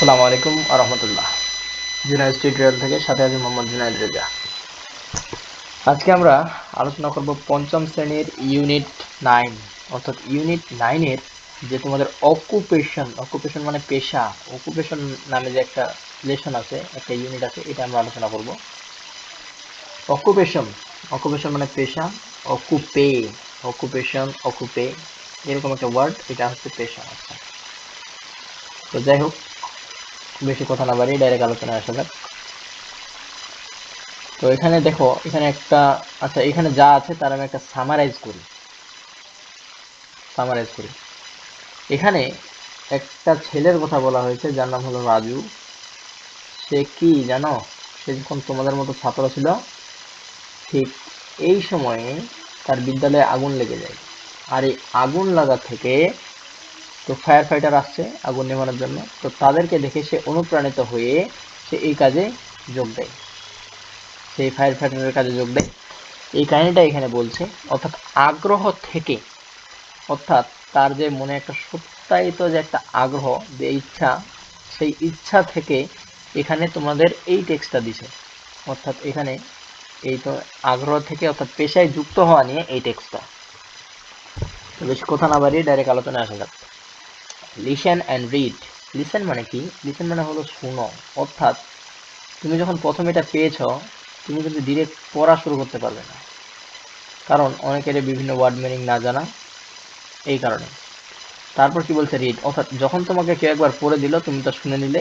আসসালামু আলাইকুম রহমতুল্লাহ। জুনাইদ টিউটোরিয়াল থেকে সাথে আছি মোহাম্মদ জুনাইদ রেজা। আজকে আমরা আলোচনা করব পঞ্চম শ্রেণীর ইউনিট 9 অর্থাৎ ইউনিট 9 এর যে তোমাদের অকুপেশন মানে পেশা, অকুপেশন নামে যে একটা লেসন আছে, একটা ইউনিট আছে, এটা আমরা আলোচনা করব। অকুপেশন অকুপেশন মানে পেশা, অকুপে অকুপেশন অকুপে এরকম একটা ওয়ার্ড, এটা হচ্ছে পেশা। আচ্ছা, তো যাই হোক, বেশি কথা না বাড়িয়ে ডাইরেক্ট আলোচনায় আসা যাক। তো এখানে দেখো, এখানে একটা, আচ্ছা এখানে যা আছে তার আমি একটা সামারাইজ করি। এখানে একটা ছেলের কথা বলা হয়েছে যার নাম হলো রাজু। সে কি জানো? সে যখন তোমাদের মতো ছাত্র ছিল, ঠিক এই সময়ে তার বিদ্যালয়ে আগুন লেগে যায়। আর এই আগুন লাগা থেকে তো ফায়ার ফাইটার আসছে আগুন নেভানোর জন্য, তো তাদেরকে দেখে সে অনুপ্রাণিত হয়ে সে এই কাজে যোগ দেয়, সেই ফায়ার ফাইটারের কাজে যোগ দেয়। এই কাহিনীটা এখানে বলছে, অর্থাৎ আগ্রহ থেকে, অর্থাৎ তার যে মনে একটা সত্যায়িত যে একটা আগ্রহ, যে ইচ্ছা, সেই ইচ্ছা থেকে এখানে তোমাদের এই টেক্সটটা দিছে। অর্থাৎ এখানে এই তো আগ্রহ থেকে অর্থাৎ পেশায় যুক্ত হওয়া নিয়ে এই টেক্সটটা। বেশি কথা না বাড়িয়ে ডাইরেক্ট আলোচনায় আসা যাক। Listen and read. লিসেন মানে কি? লিসেন মানে হলো শুনো। অর্থাৎ তুমি যখন প্রথম এটা পেয়েছ, তুমি কিন্তু ডিরেক্ট পড়া শুরু করতে পারবে না, কারণ অনেকের বিভিন্ন ওয়ার্ড মিনিং না জানা, এই কারণে। তারপর কি বলছে? রিড, অর্থাৎ যখন তোমাকে কেউ একবার পড়ে দিল, তুমি তা শুনে নিলে,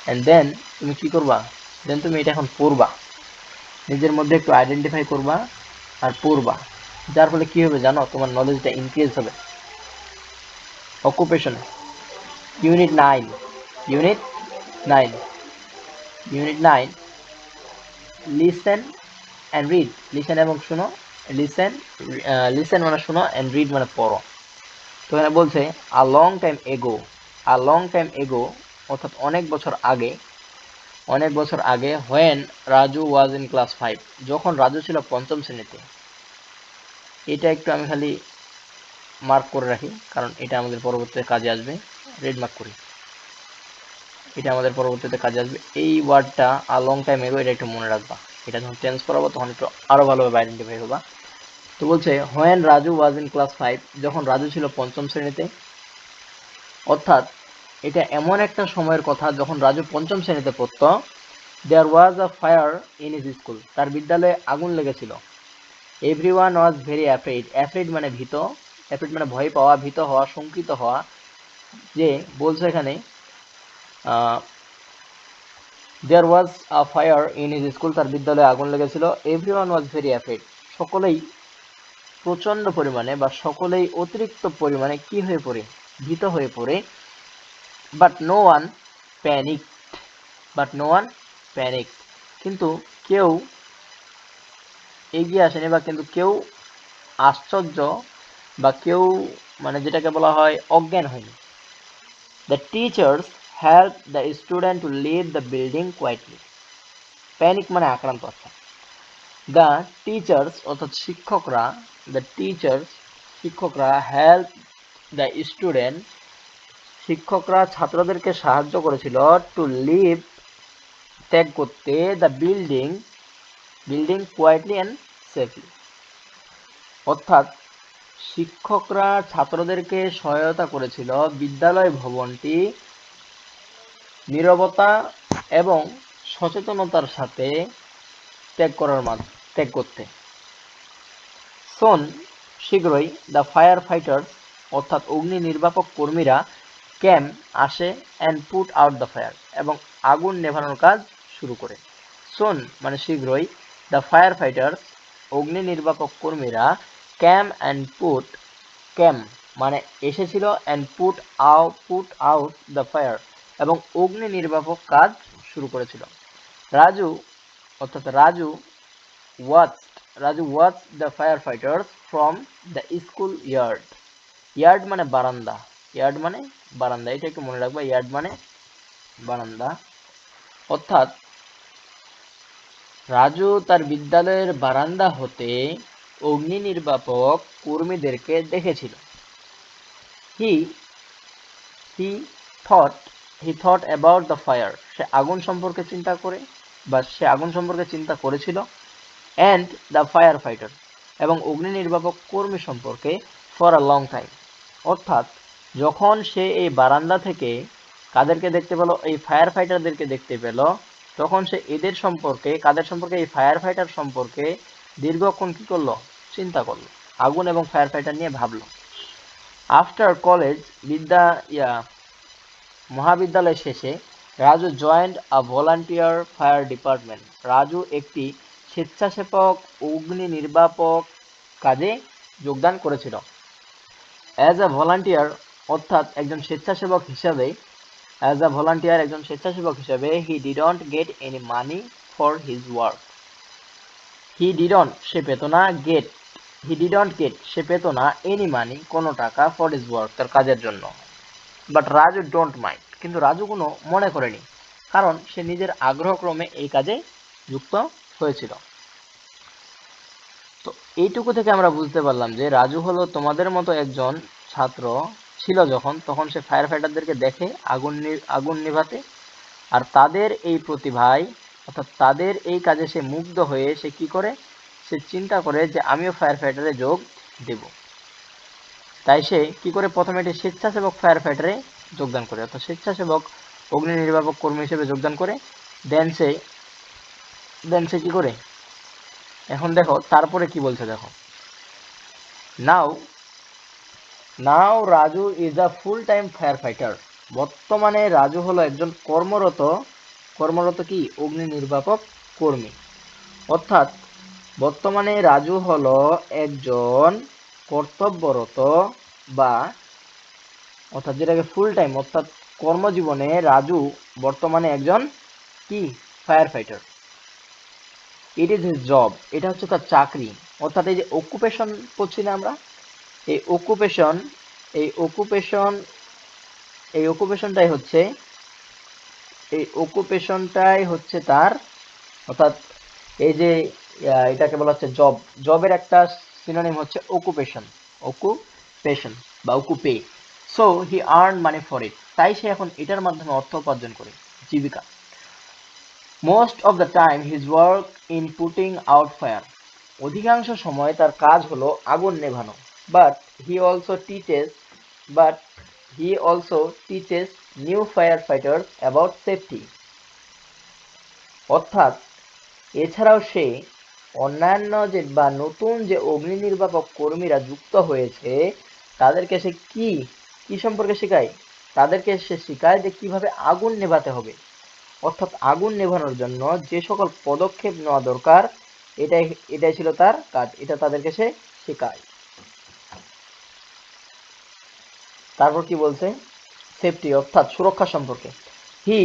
অ্যান্ড দেন তুমি কি করবা? দেন তুমি এটা এখন পড়বা, নিজের মধ্যে একটু আইডেন্টিফাই করবা আর পড়বা। যার ফলে কি হবে জানো? তোমার নলেজটা ইনক্রিজ হবে। Occupation unit 9, unit 9, unit 9, listen and read. Listen এবং শুনো। লিসেন, লিসেন মানে শুনো, অ্যান্ড রিড মানে পড়ো। তো এখানে বলছে আ লং টাইম এগো। আ লং টাইম এগো অর্থাৎ অনেক বছর আগে, অনেক বছর আগে, when Raju was in class 5, যখন রাজু ছিল পঞ্চম শ্রেণীতে। এটা একটু আমি খালি মার্ক করে রাখি, কারণ এটা আমাদের পরবর্তীতে কাজে আসবে। রেড মার্ক করি, এটা আমাদের পরবর্তীতে কাজে আসবে। এই ওয়ার্ডটা আ লং টাইম এগো, এটা একটু মনে রাখবা। এটা যখন টেন্স করাবো তখন একটু আরো ভালোভাবে আইডেন্টিফাই হবা। তো বলছে when Raju was in class 5, যখন রাজু ছিল পঞ্চম শ্রেণীতে। অর্থাৎ এটা এমন একটা সময়ের কথা যখন রাজু পঞ্চম শ্রেণীতে পড়তো। There was a fire in his school, তার বিদ্যালয়ে আগুন লেগেছিল। Everyone was very afraid. Afraid মানে ভীত, অ্যাফ্রেড মানে ভয় পাওয়া, ভীত হওয়া, শঙ্কিত হওয়া। যে বলছে এখানে there was a fire in his school, তার বিদ্যালয়ে আগুন লেগেছিল। এভরিওয়ান ওয়াজ ভেরি অ্যাফ্রেড, সকলেই প্রচণ্ড পরিমাণে বা সকলেই অতিরিক্ত পরিমাণে কি হয়ে পড়ে? ভীত হয়ে পড়ে। But no one panic, but no one panic, কিন্তু কেউ এগিয়ে আসেনি, বা কিন্তু কেউ আশ্চর্য, বা কেউ মানে যেটাকে বলা হয় অজ্ঞান হয়নি। The teachers help the student to leave the building quietly. Panic মানে আক্রান্ত। অর্থাৎ দ্য টিচার্স অর্থাৎ শিক্ষকরা, দ্য টিচার্স শিক্ষকরা, হেল্প দ্য স্টুডেন্ট শিক্ষকরা ছাত্রদেরকে সাহায্য করেছিল, টু লিভ ত্যাগ করতে, the building building quietly and safely. অর্থাৎ শিক্ষকরা ছাত্রদেরকে সহায়তা করেছিল বিদ্যালয় ভবনটি নীরবতা এবং সচেতনতার সাথে ত্যাগ করতে। সোন শীঘ্রই, দ্য ফায়ার ফাইটার্স অর্থাৎ অগ্নি নির্বাপক কর্মীরা, ক্যাম আসে, and put out the fire এবং আগুন নেভানোর কাজ শুরু করে। সোন মানে শীঘ্রই, দ্য ফায়ার ফাইটার্স অগ্নি নির্বাপক কর্মীরা, ক্যাম অ্যান্ড পুট, ক্যাম মানে এসেছিল, and put out the fire এবং অগ্নি নির্বাপক কাজ শুরু করেছিল। রাজু অর্থাৎ Raju watched the fire fighters from the school yard. Yard মানে বারান্দা, ইয়ার্ড মানে বারান্দা, এটা একটু মনে রাখবা, ইয়ার্ড মানে বারান্দা। অর্থাৎ রাজু তার বিদ্যালয়ের বারান্দা হতে অগ্নি নির্বাপক কর্মীদেরকে দেখেছিল। He he thought he thought about the fire, সে আগুন সম্পর্কে চিন্তা করে বা সে আগুন সম্পর্কে চিন্তা করেছিল, অ্যান্ড দ্য ফায়ার ফাইটার, এবং অগ্নি নির্বাপক কর্মী সম্পর্কে ফর আ লং টাইম। অর্থাৎ যখন সে এই বারান্দা থেকে কাদেরকে দেখতে পেল, এই ফায়ার ফাইটারদেরকে দেখতে পেল, তখন সে এদের সম্পর্কে, কাদের সম্পর্কে, এই ফায়ার ফাইটার সম্পর্কে দীর্ঘক্ষণ কি করলো, চিন্তা করলো, আগুন এবং ফায়ার ফাইটার নিয়ে ভাবলো। আফটার কলেজ, মহাবিদ্যালয় শেষে রাজু জয়েন্ট আ ভলান্টিয়ার ফায়ার ডিপার্টমেন্ট। রাজু একটি স্বেচ্ছাসেবক অগ্নি নির্বাপক কাজে যোগদান করেছিল। অ্যাজ আ ভলান্টিয়ার, অর্থাৎ একজন স্বেচ্ছাসেবক হিসাবে, he didn't get any money for his work. সে পেত না, সে পেত না এনি মানি, কোনো টাকা, ফর হিজ ওয়ার্ক, তার কাজের জন্য। বাট রাজু ডোন্ট মাইন্ড, কিন্তু রাজু কোনো মনে করেনি, কারণ সে নিজের আগ্রহক্রমে এই কাজে যুক্ত হয়েছিল। তো এইটুকু থেকে আমরা বুঝতে পারলাম যে রাজু হলো তোমাদের মতো একজন ছাত্র ছিল, তখন সে ফায়ার ফাইটারদেরকে দেখে আগুন নেভাতে, আর তাদের এই প্রতিভায়, অর্থাৎ তাদের এই কাজে সে মুগ্ধ হয়ে সে কি করে, সে চিন্তা করে যে আমিও ফায়ার ফাইটারে যোগ দেব। তাই সে কি করে, প্রথমে একটি স্বেচ্ছাসেবক ফায়ার ফাইটারে যোগদান করে, অর্থাৎ স্বেচ্ছাসেবক অগ্নি নির্বাপক কর্মী হিসেবে যোগদান করে। দেন সে কি করে, এখন দেখো তারপরে কি বলছে, দেখো, now Raju is a full time firefighter. বর্তমানে রাজু হলো একজন কর্মরত কি, অগ্নি নির্বাপক কর্মী। অর্থাৎ বর্তমানে রাজু হলো একজন কর্তব্যরত, বা অর্থাৎ যেটাকে ফুল টাইম, অর্থাৎ কর্মজীবনে রাজু বর্তমানে একজন কি, fire fighter. It is his job, এটা হচ্ছে তার চাকরি। অর্থাৎ এই যে অকুপেশন করছি না আমরা, এই অকুপেশন এই অকুপেশন এই অকুপেশনটাই হচ্ছে তার, অর্থাৎ এই যে এটাকে বলা হচ্ছে জবের একটা সিনোনিম হচ্ছে অকুপেশন বা occupy. So he earn money for it, তাই সে এখন এটার মাধ্যমে অর্থ উপার্জন করে, জীবিকা। Most of the time his work in putting out fire, অধিকাংশ সময় তার কাজ হলো আগুন নেভানো। But he also teaches new firefighters about safety, অর্থাৎ এছাড়াও সে অন্যান্য যে বা নতুন যে অগ্নি নির্বাপক কর্মীরা যুক্ত হয়েছে তাদেরকে সে কি সম্পর্কে শেখায়, তাদেরকে সে শেখায় যে কিভাবে আগুন নেভাতে হবে। অর্থাৎ আগুন নেভানোর জন্য যে সকল পদক্ষেপ নেওয়া দরকার, এটাই ছিল তার কাজ, এটা তাদেরকে সে শেখায়। তারপর কি বলছে, সেফটি অর্থাৎ সুরক্ষা সম্পর্কে। He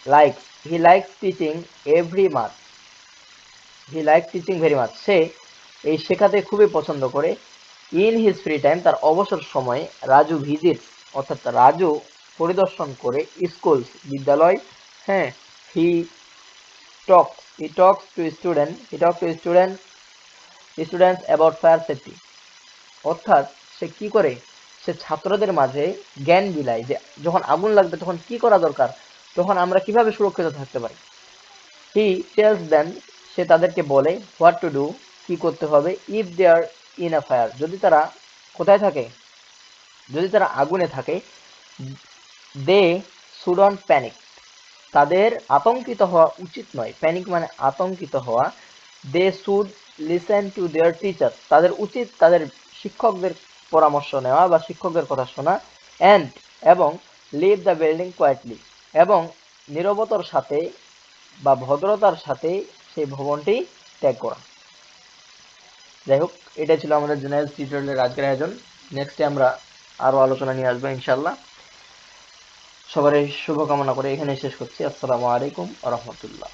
likes teaching very much, সে এই শেখাতে খুবই পছন্দ করে। ইন হিজ ফ্রি টাইম, তার অবসর সময়ে রাজু ভিজিটস, অর্থাৎ রাজু পরিদর্শন করে স্কুলস, বিদ্যালয়। হ্যাঁ, he talks to students about fire safety, অর্থাৎ সে কি করে, সে ছাত্রদের মাঝে জ্ঞান বিলায় যে যখন আগুন লাগবে তখন কি করা দরকার, তখন আমরা কিভাবে সুরক্ষিত থাকতে পারি। হি টেলস দেম, সে তাদেরকে বলে, হোয়াট টু ডু, কি করতে হবে, if they are in a fire, যদি তারা কোথায় থাকে, যদি তারা আগুনে থাকে। দে শুডন্ট প্যানিক, তাদের আতঙ্কিত হওয়া উচিত নয়, প্যানিক মানে আতঙ্কিত হওয়া। They should listen to their teacher, তাদের উচিত তাদের শিক্ষকদের পরামর্শ নেওয়া বা শিক্ষকদের কথা শোনা। এবং লিভ দ্য বিল্ডিং কোয়াইটলি, এবং নীরবতার সাথে বা ভদ্রতার সাথে সেই ভবনটি ত্যাগ করা। যাই হোক, এটাই ছিল আমাদের জেনারেল টিউটোরিয়ালের আজকের আয়োজন। নেক্সটে আমরা আরও আলোচনা নিয়ে আসবো ইনশাল্লাহ। সবারই শুভকামনা করে এখানে শেষ করছি। আসসালামু আলাইকুম ওয়া রাহমাতুল্লাহ।